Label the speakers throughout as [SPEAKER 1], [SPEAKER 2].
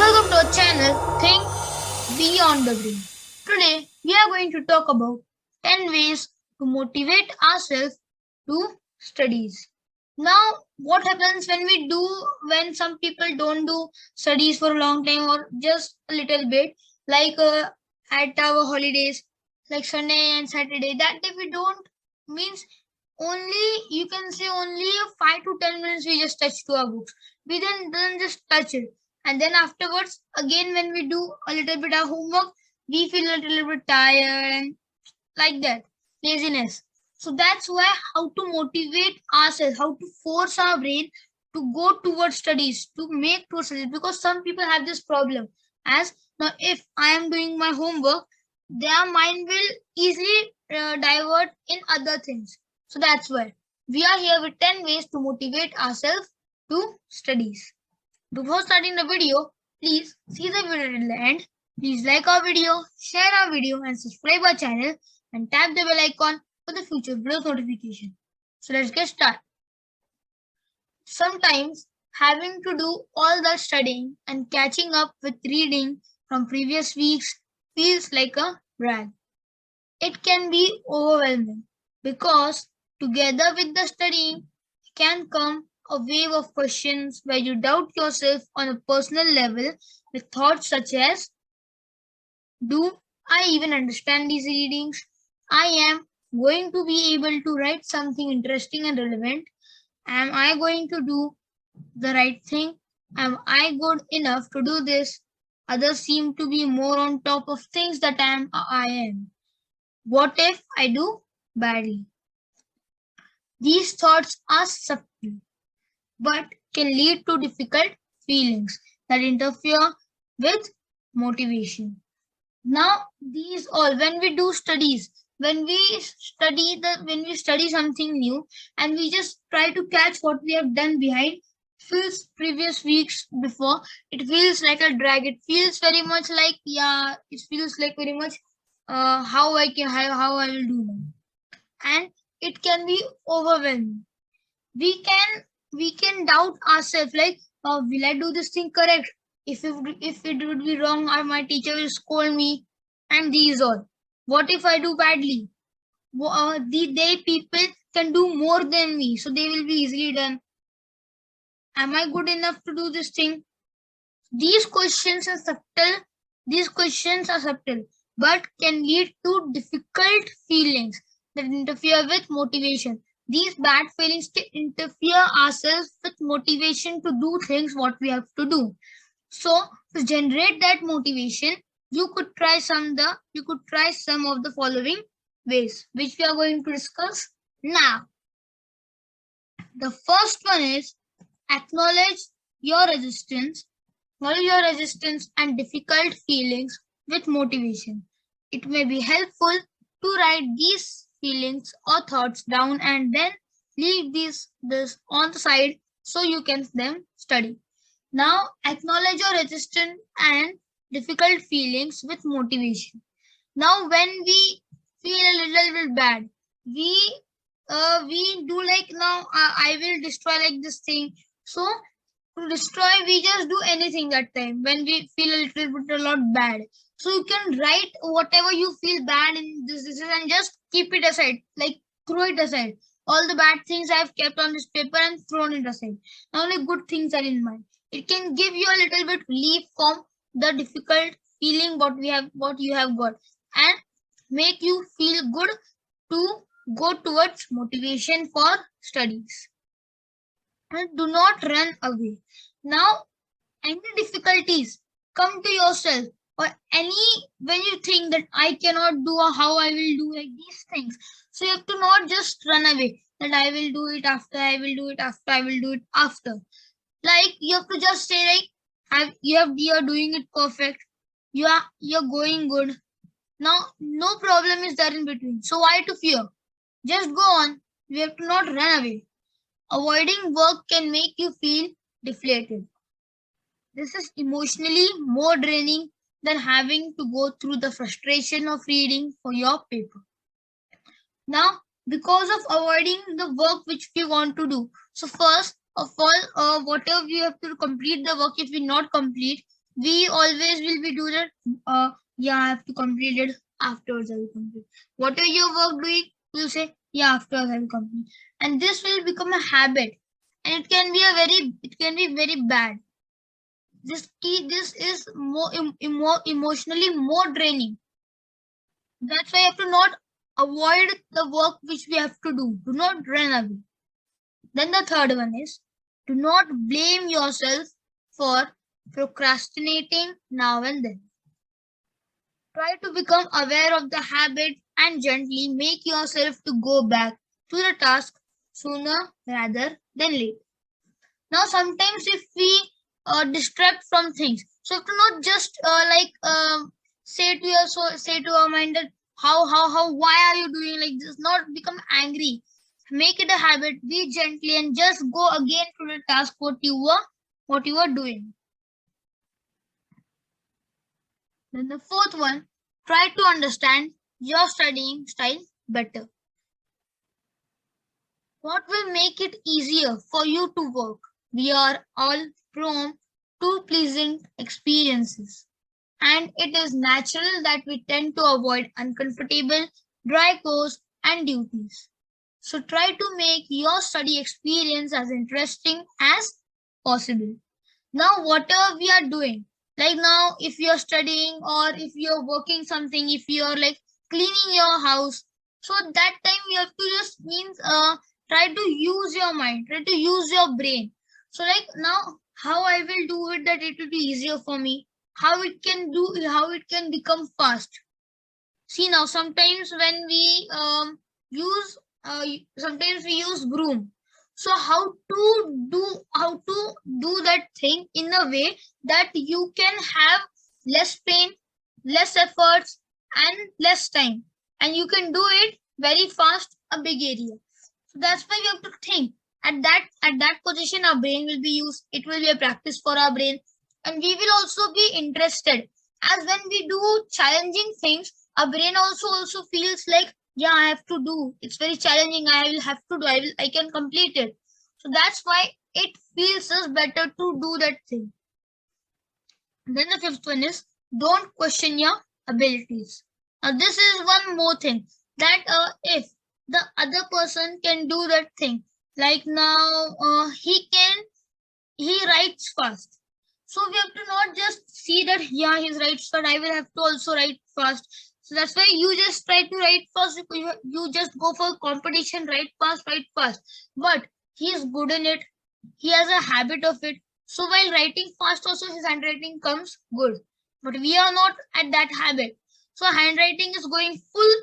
[SPEAKER 1] Welcome to our channel Think Beyond the Brain. Today we are going to talk about 10 ways to motivate ourselves to studies. Now, what happens when some people don't do studies for a long time or just a little bit, like at our holidays, like Sunday and Saturday, that if we don't, means only you can say only 5 to 10 minutes we just touch to our books. We then just touch it, and then afterwards again when we do a little bit of homework, we feel a little bit tired and like that, laziness. So that's why how to motivate ourselves, how to force our brain to go towards studies, to make towards studies, because some people have this problem. As now, if I am doing my homework, their mind will easily divert in other things. So that's why we are here with 10 ways to motivate ourselves to studies. Before starting the video, please see the video till the end. Please like our video, share our video, and subscribe our channel, and tap the bell icon for the future video notification. So let's get started. Sometimes having to do all the studying and catching up with reading from previous weeks feels like a drag. It can be overwhelming because together with the studying can come a wave of questions where you doubt yourself on a personal level with thoughts such as, do I even understand these readings? I am going to be able to write something interesting and relevant. Am I going to do the right thing? Am I good enough to do this? Others seem to be more on top of things that I am. What if I do badly? These thoughts are subtle, but can lead to difficult feelings that interfere with motivation. Now, these all, when we do studies, when we study something new and we just try to catch what we have done behind feels previous weeks before, it feels like a drag. It feels very much like, yeah, it feels like very much how I will do now. And it can be overwhelming. We can doubt ourselves, like, will I do this thing correct? If it would be wrong, or my teacher will scold me, and these all. What if I do badly? They people can do more than me, so they will be easily done. Am I good enough to do this thing? These questions are subtle. These questions are subtle, but can lead to difficult feelings that interfere with motivation. These bad feelings can interfere ourselves with motivation to do things what we have to do. So to generate that motivation, you could try some of the following ways, which we are going to discuss now. The first one is acknowledge your resistance. Acknowledge your resistance and difficult feelings with motivation. It may be helpful to write these feelings or thoughts down and then leave this on the side so you can then study. Now, acknowledge your resistance and difficult feelings with motivation. Now, when we feel a little bit bad, we do like, now I will destroy like this thing. So to destroy, we just do anything that time when we feel a lot bad. So you can write whatever you feel bad in this and just keep it aside, like throw it aside. All the bad things I've kept on this paper and thrown it aside. Now only good things are in mind. It can give you a little bit relief from the difficult feeling what you have got, and make you feel good to go towards motivation for studies. And do not run away. Now, any difficulties, come to yourself, or any when you think that I cannot do or how I will do like these things. So you have to not just run away, that I will do it after, I will do it after, I will do it after. Like you have to just say like you're doing it perfect. You're going good. Now no problem is there in between. So why to fear? Just go on. You have to not run away. Avoiding work can make you feel deflated. This is emotionally more draining than having to go through the frustration of reading for your paper. Now, because of avoiding the work which we want to do. So first of all, whatever we have to complete the work, if we not complete, we always will be do that. Yeah, I have to complete it. Afterwards, I will complete. Whatever your work doing, you'll say, yeah, afterwards I will complete. And this will become a habit, and it can be very bad. This is more emotionally more draining. That's why you have to not avoid the work which we have to do. Do not run away. Then the third one is, do not blame yourself for procrastinating now and then. Try to become aware of the habit and gently make yourself to go back to the task sooner rather than later. Now, sometimes if we distract from things, so if to not just say to our mind that how why are you doing like this? Not become angry. Make it a habit. Be gently and just go again to the task what you were doing. Then the fourth one, try to understand your studying style better. What will make it easier for you to work? We are all prone to pleasant experiences, and it is natural that we tend to avoid uncomfortable, dry chores and duties. So try to make your study experience as interesting as possible. Now, whatever we are doing, like now, if you're studying or if you're working something, if you're like cleaning your house, so that time you have to just means try to use your mind, try to use your brain. So like now, how I will do it that it will be easier for me, how it can become fast. See now, sometimes when we use sometimes we use broom. So how to do that thing in a way that you can have less pain, less efforts, and less time, and you can do it very fast, a big area. So that's why you have to think. At that position, our brain will be used. It will be a practice for our brain, and we will also be interested. As when we do challenging things, our brain also feels like, yeah, I have to do. It's very challenging. I will have to do. I can complete it. So that's why it feels us better to do that thing. Then the fifth one is, don't question your abilities. Now this is one more thing that if the other person can do that thing, like now he writes fast. So we have to not just see that, yeah, he's writes fast, I will have to also write fast. So that's why you just try to write fast. You just go for competition, write fast, write fast. But he is good in it. He has a habit of it. So while writing fast, also his handwriting comes good. But we are not at that habit. So handwriting is going full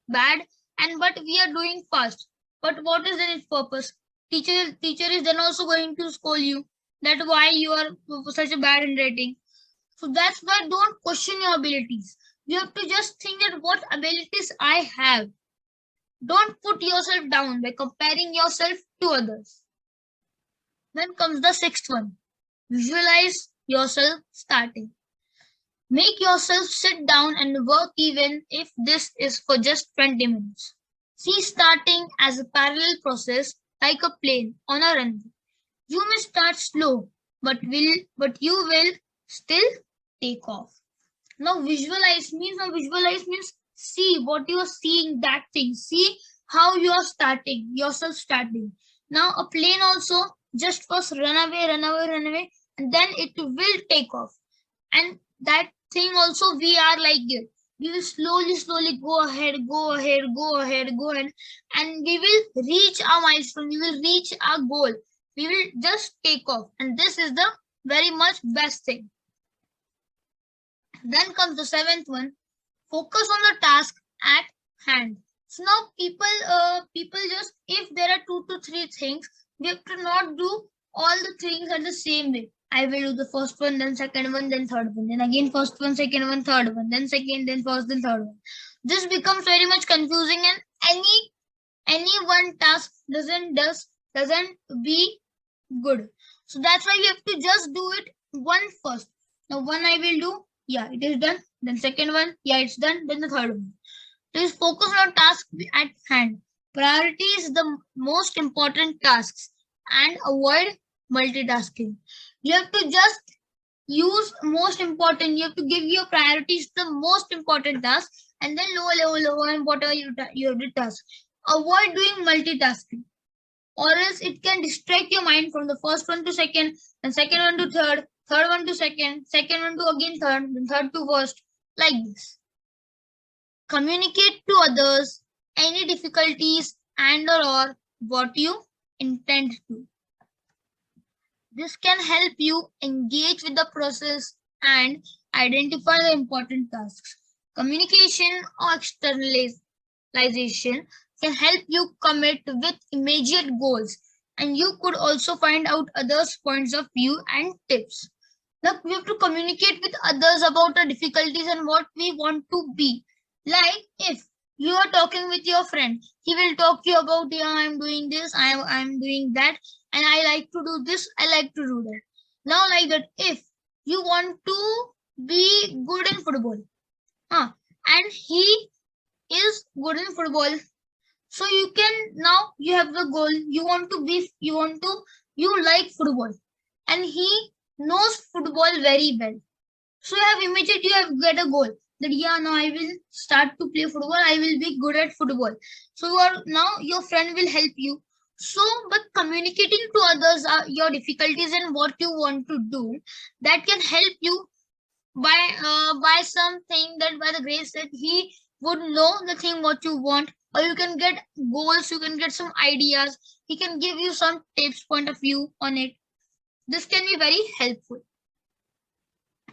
[SPEAKER 1] bad, and but we are doing fast. But what is then its purpose? Teacher is then also going to scold you that why you are such a bad handwriting. So that's why don't question your abilities. You have to just think that what abilities I have. Don't put yourself down by comparing yourself to others. Then comes the sixth one. Visualize yourself starting. Make yourself sit down and work even if this is for just 20 minutes. See starting as a parallel process like a plane on a runway. You may start slow, but you will still take off. Now visualize means see what you are seeing, that thing. See how you are starting, yourself starting. Now a plane also just first run away, and then it will take off. And that thing also we are like it. We will slowly go ahead, go ahead, and we will reach our milestone. We will reach our goal. We will just take off, and this is the very much best thing. Then comes the seventh one. Focus on the task at hand. So now people just, if there are 2 to 3 things, we have to not do all the things at the same way. I will do the first one, then second one, then third one, then again first one, second one, third one, then second, then first, then third one. This becomes very much confusing, and any one task doesn't be good. So that's why we have to just do it one first. Now one I will do, yeah, it is done. Then second one, yeah, it's done. Then the third one. Please focus on tasks at hand. Prioritize the most important tasks and avoid multitasking. You have to just use most important. You have to give your priorities to the most important task, and then lower, and whatever you have to task. Avoid doing multitasking, or else it can distract your mind from the first one to second, and second one to third, third one to second, second one to again third, then third to first, like this. Communicate to others any difficulties and or what you intend to. This can help you engage with the process and identify the important tasks. Communication or externalization can help you commit with immediate goals, and you could also find out others' points of view and tips. Now, we have to communicate with others about the difficulties and what we want to be. Like if you are talking with your friend, he will talk to you about, yeah, I'm doing this, I'm doing that, and I like to do this, I like to do that. Now, like that, if you want to be good in football, and he is good in football, so you can, now you have the goal, you like football, and he knows football very well. So you have immediately, you have get a goal that, yeah, now I will start to play football, I will be good at football. So you are, now your friend will help you. So, but communicating to others your difficulties and what you want to do, that can help you by something, that by the grace that he would know the thing what you want, or you can get goals, you can get some ideas, he can give you some tips, point of view on it. This can be very helpful.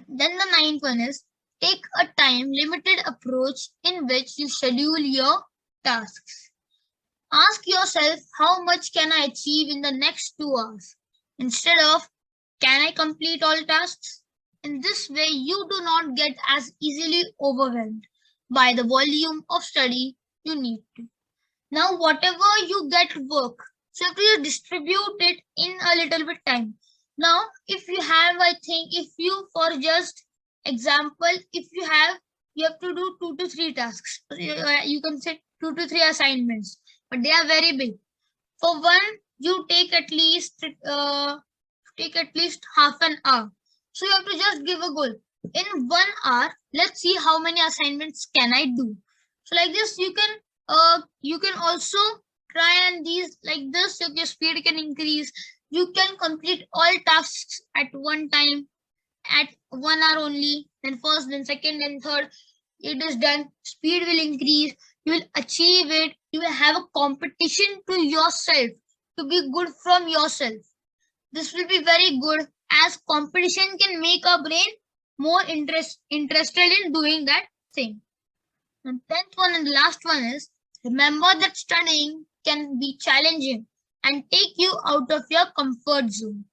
[SPEAKER 1] Then the ninth one is, take a time limited approach in which you schedule your tasks. Ask yourself, how much can I achieve in the next 2 hours, instead of, can I complete all tasks? In this way, you do not get as easily overwhelmed by the volume of study you need to. Now, whatever you get work, so you have to distribute it in a little bit time. Now, if you have, I think, if you, for just example, if you have to do 2 to 3 tasks. You can say 2 to 3 assignments, but they are very big. For one, you take at least half an hour. So you have to just give a goal. In 1 hour, let's see how many assignments can I do. So like this, you can also try, and these like this, your speed can increase. You can complete all tasks at one time, at 1 hour only, then first, then second, then third. It is done. Speed will increase. You will achieve it. You will have a competition to yourself, to be good from yourself. This will be very good, as competition can make our brain more interested in doing that thing. And 10th one and the last one is, remember that studying can be challenging and take you out of your comfort zone.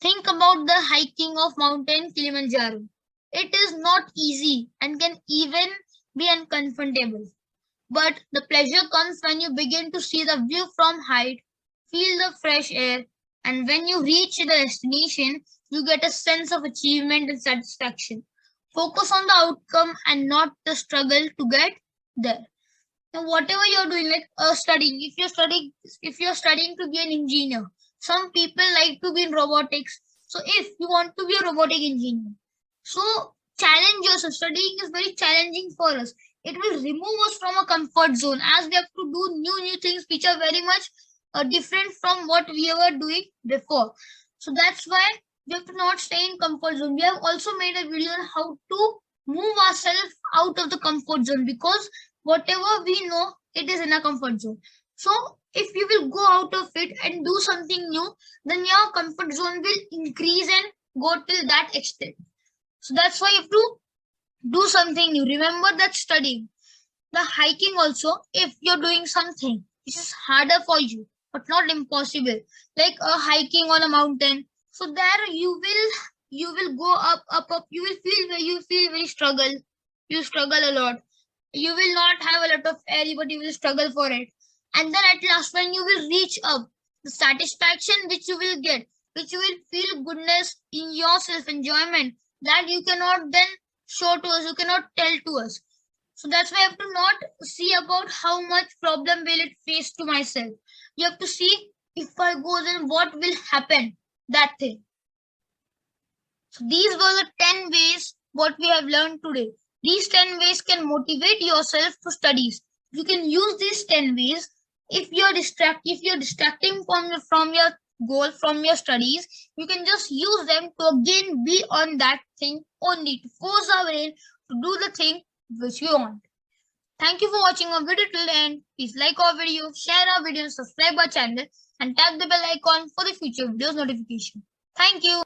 [SPEAKER 1] Think about the hiking of Mountain Kilimanjaro. It is not easy and can even be uncomfortable. But the pleasure comes when you begin to see the view from height, feel the fresh air, and when you reach the destination, you get a sense of achievement and satisfaction. Focus on the outcome and not the struggle to get there. Now, whatever you're doing, like studying, if you're studying to be an engineer, some people like to be in robotics. So if you want to be a robotic engineer, so challenge yourself. Studying is very challenging for us. It will remove us from a comfort zone, as we have to do new things which are very much different from what we were doing before. So that's why we have to not stay in comfort zone. We have also made a video on how to move ourselves out of the comfort zone, because whatever we know, it is in a comfort zone. So if you will go out of it and do something new, then your comfort zone will increase and go till that extent. So that's why you have to do something new. Remember that studying, the hiking also, if you're doing something which is harder for you but not impossible, like hiking on a mountain, so there you will go up, you feel very struggle, you struggle a lot, you will not have a lot of air, but you will struggle for it. And then at last, when you will reach up, the satisfaction which you will get, which you will feel goodness in your self enjoyment, that you cannot then show to us, you cannot tell to us. So that's why I have to not see about how much problem will it face to myself. You have to see, if I go, then what will happen, that thing. So these were the 10 ways what we have learned today. These 10 ways can motivate yourself to studies. You can use these 10 ways if you're distracting from your goal, from your studies, you can just use them to again be on that thing only, to force our brain to do the thing which we want. Thank you for watching our video till the end. Please like our video, share our video, subscribe our channel, and tap the bell icon for the future videos notification. Thank you.